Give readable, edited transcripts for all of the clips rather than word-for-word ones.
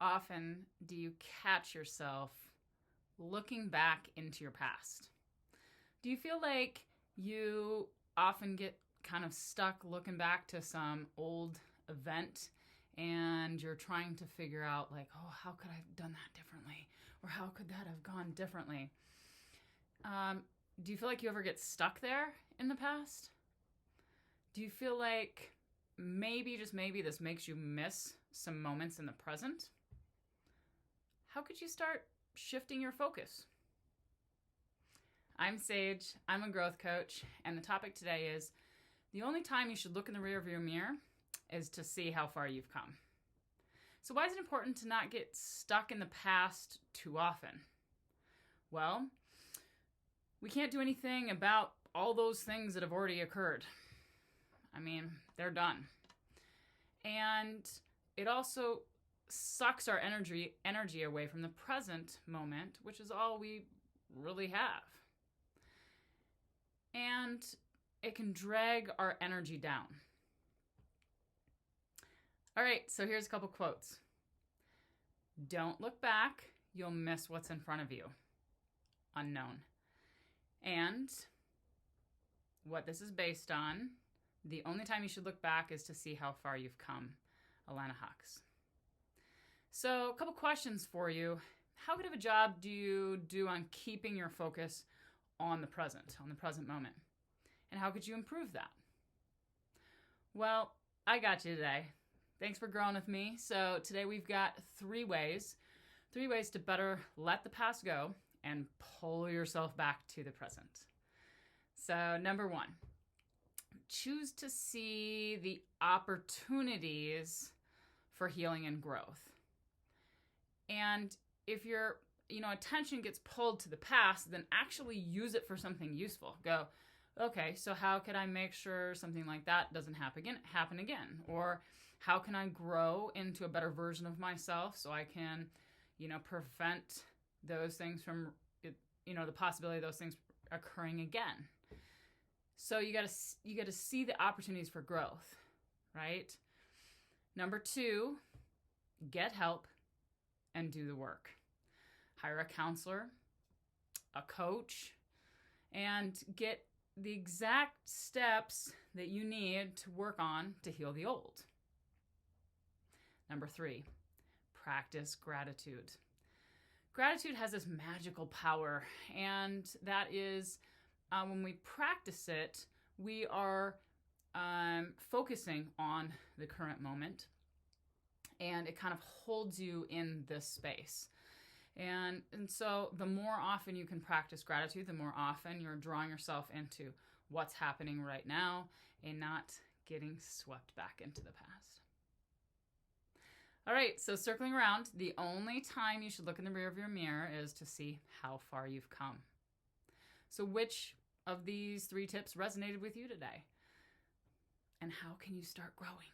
often do you catch yourself looking back into your past? Do you feel like you often get kind of stuck looking back to some old event and you're trying to figure out, like, oh, how could I have done that differently? Or how could that have gone differently? Do you feel like you ever get stuck there in the past? Do you feel like maybe, just maybe, this makes you miss some moments in the present? How could you start shifting your focus? I'm Sage, I'm a growth coach, and the topic today is the only time you should look in the rearview mirror is to see how far you've come. So why is it important to not get stuck in the past too often? Well, we can't do anything about all those things that have already occurred. I mean, they're done. And it also sucks our energy away from the present moment, which is all we really have. And it can drag our energy down. All right, so here's a couple quotes. Don't look back, you'll miss what's in front of you. Unknown. And what this is based on, the only time you should look back is to see how far you've come. Alana Hawks. So, a couple questions for you. How good of a job do you do on keeping your focus on the present moment? And how could you improve that? Well, I got you today. Thanks for growing with me. So today we've got three ways to better let the past go and pull yourself back to the present. So number one, choose to see the opportunities for healing and growth. And if your attention gets pulled to the past, then actually use it for something useful. Go, okay, so how could I make sure something like that doesn't happen again? Or how can I grow into a better version of myself so I can, prevent those things from, the possibility of those things occurring again? So you got to see the opportunities for growth, right? Number two, get help and do the work. Hire a counselor, a coach, and get the exact steps that you need to work on to heal the old. Number three, practice gratitude. Gratitude has this magical power, and that is when we practice it, we are focusing on the current moment, and it kind of holds you in this space. And so the more often you can practice gratitude, the more often you're drawing yourself into what's happening right now and not getting swept back into the past. All right, so circling around, the only time you should look in the rear of your mirror is to see how far you've come. So which of these three tips resonated with you today? And how can you start growing?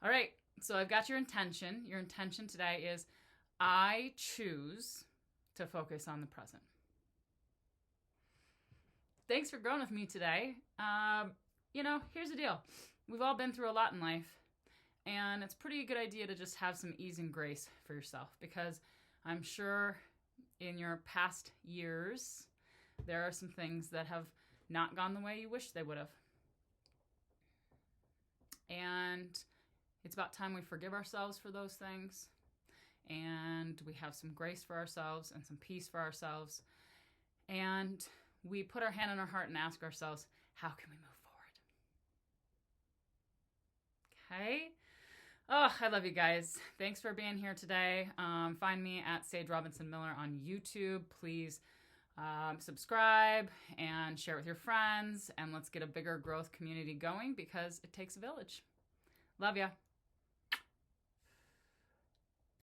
All right, so I've got your intention. Your intention today is, I choose to focus on the present. Thanks for growing with me today. Here's the deal. We've all been through a lot in life, and it's a pretty good idea to just have some ease and grace for yourself, because I'm sure in your past years, there are some things that have not gone the way you wish they would have. And it's about time we forgive ourselves for those things, and we have some grace for ourselves and some peace for ourselves, and we put our hand on our heart and ask ourselves, how can we move forward? Okay? Oh, I love you guys. Thanks for being here today. Find me at Sage Robinson Miller on YouTube. Please subscribe and share with your friends, and let's get a bigger growth community going, because it takes a village. Love ya.